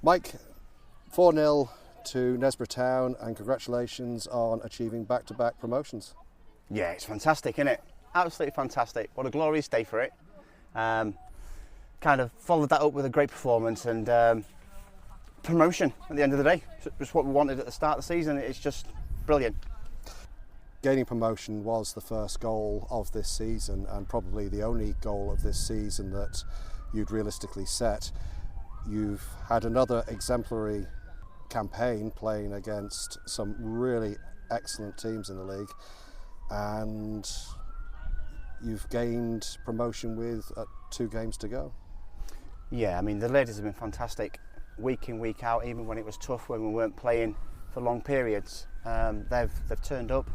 Mike, 4-0 to Nesborough Town, and congratulations on achieving back-to-back promotions. Yeah, it's fantastic, isn't it? Absolutely fantastic. What a glorious day for it. Kind of followed that up with a great performance and promotion at the end of the day. It's what we wanted at the start of the season. It's just brilliant. Gaining promotion was the first goal of this season, and probably the only goal of this season that you'd realistically set. You've had another exemplary campaign playing against some really excellent teams in the league, and you've gained promotion with 2 games to go. Yeah, I mean, the ladies have been fantastic week in, week out, even when it was tough, when we weren't playing for long periods. They've turned up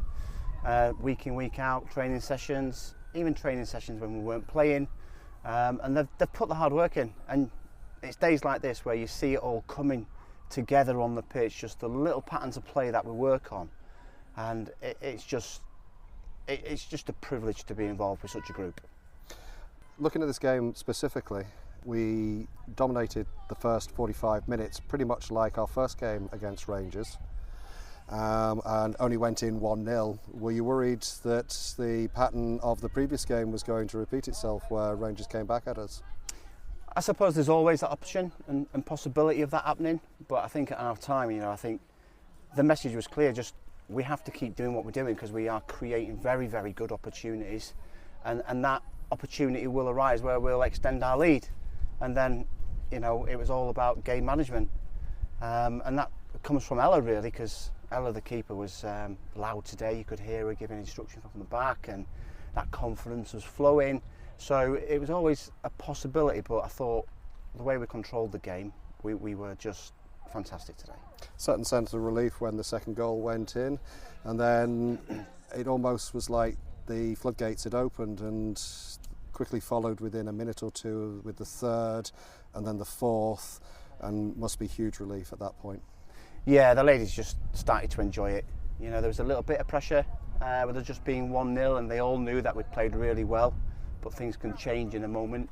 week in, week out, training sessions, even training sessions when we weren't playing, and they've put the hard work in. And it's days like this where you see it all coming together on the pitch, just the little patterns of play that we work on, and it's just a privilege to be involved with such a group. Looking at this game specifically, we dominated the first 45 minutes pretty much like our first game against Rangers, and only went in 1-0. Were you worried that the pattern of the previous game was going to repeat itself where Rangers came back at us? I suppose there's always that option and possibility of that happening, but I think at half time, I think the message was clear. Just we have to keep doing what we're doing because we are creating very, very good opportunities, and that opportunity will arise where we'll extend our lead. And then, it was all about game management, and that comes from Ella really, because Ella, the keeper, was loud today. You could hear her giving instructions from the back, and that confidence was flowing. So it was always a possibility, but I thought the way we controlled the game, we were just fantastic today. Certain sense of relief when the second goal went in, and then it almost was like the floodgates had opened, and quickly followed within a minute or two with the third and then the fourth, and must be huge relief at that point. Yeah, the ladies just started to enjoy it. There was a little bit of pressure with it just being 1-0, and they all knew that we'd played really well, but things can change in a moment.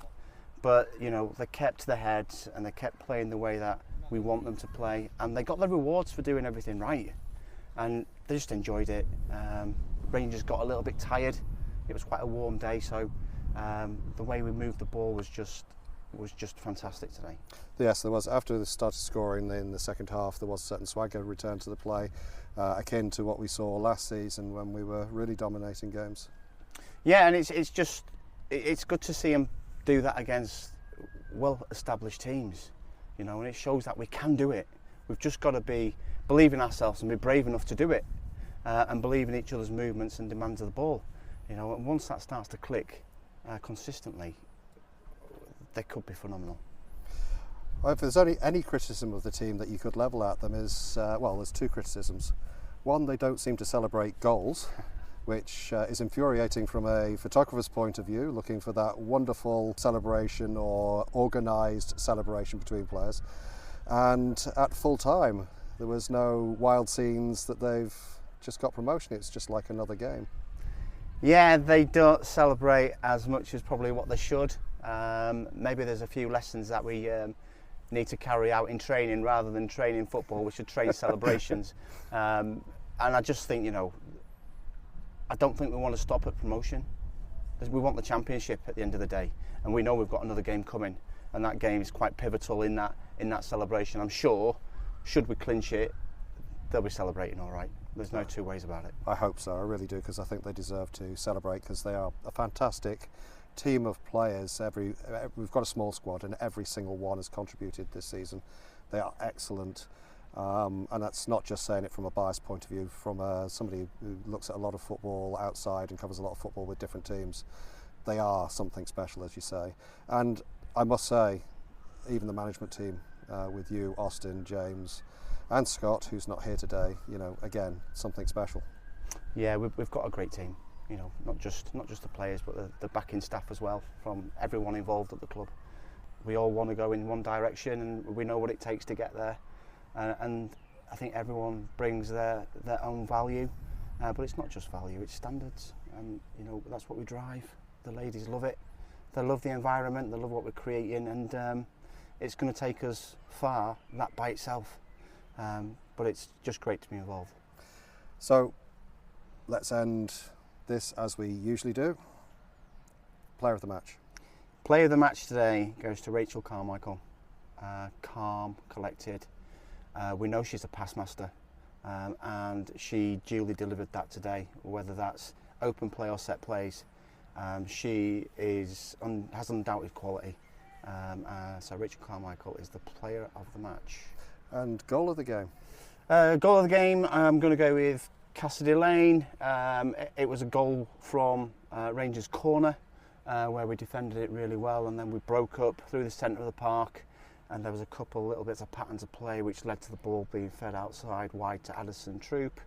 But they kept their heads and they kept playing the way that we want them to play, and they got the rewards for doing everything right, and they just enjoyed it. Rangers got a little bit tired. It was quite a warm day, so the way we moved the ball was just fantastic today. Yes, there was. After they started scoring in the second half, there was a certain swagger return to the play, akin to what we saw last season when we were really dominating games. Yeah, and it's good to see them do that against well-established teams, and it shows that we can do it. We've just got to believe in ourselves and be brave enough to do it, and believe in each other's movements and demands of the ball. And once that starts to click consistently, they could be phenomenal. Well, if there's only any criticism of the team that you could level at them is, there's 2 criticisms. One, they don't seem to celebrate goals, which is infuriating from a photographer's point of view, looking for that wonderful celebration or organised celebration between players. And at full time, there was no wild scenes that they've just got promotion. It's just like another game. Yeah, they don't celebrate as much as probably what they should. Maybe there's a few lessons that we need to carry out in training rather than training football. We should train celebrations. And I just think, I don't think we want to stop at promotion. We want the championship at the end of the day, and we know we've got another game coming, and that game is quite pivotal in that celebration. I'm sure, should we clinch it, they'll be celebrating all right. There's no 2 ways about it. I hope so, I really do, because I think they deserve to celebrate, because they are a fantastic team of players. We've got a small squad, and every single one has contributed this season. They are excellent, and that's not just saying it from a biased point of view, from somebody who looks at a lot of football outside and covers a lot of football with different teams. They are something special, as you say. And I must say, even the management team, with you, Austin, James and Scott, who's not here today, again, something special. Yeah, we've got a great team. Not just the players, but the backing staff as well, from everyone involved at the club. We all want to go in one direction, and we know what it takes to get there. And I think everyone brings their own value, but it's not just value, it's standards, and that's what we drive. The ladies love it. They love the environment, they love what we're creating, and it's going to take us far, that by itself. But it's just great to be involved. So let's end this as we usually do. Player of the match. Player of the match today goes to Rachel Carmichael. Calm, collected. We know she's a pass master, and she duly delivered that today, whether that's open play or set plays. She has undoubted quality. So Rachel Carmichael is the player of the match. And goal of the game? Goal of the game, I'm going to go with Cassidy Lane. It was a goal from Rangers' corner, where we defended it really well, and then we broke up through the centre of the park, and there was a couple little bits of patterns of play which led to the ball being fed outside wide to Addison Troop,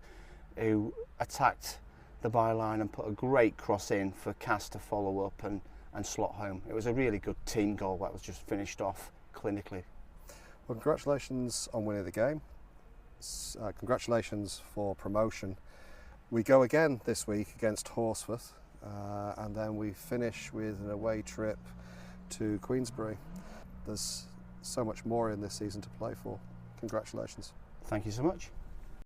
who attacked the byline and put a great cross in for Cass to follow up and slot home. It was a really good team goal that was just finished off clinically. Well, congratulations on winning the game. Congratulations for promotion. We go again this week against Horsforth, and then we finish with an away trip to Queensbury. There's so much more in this season to play for. Congratulations. Thank you so much.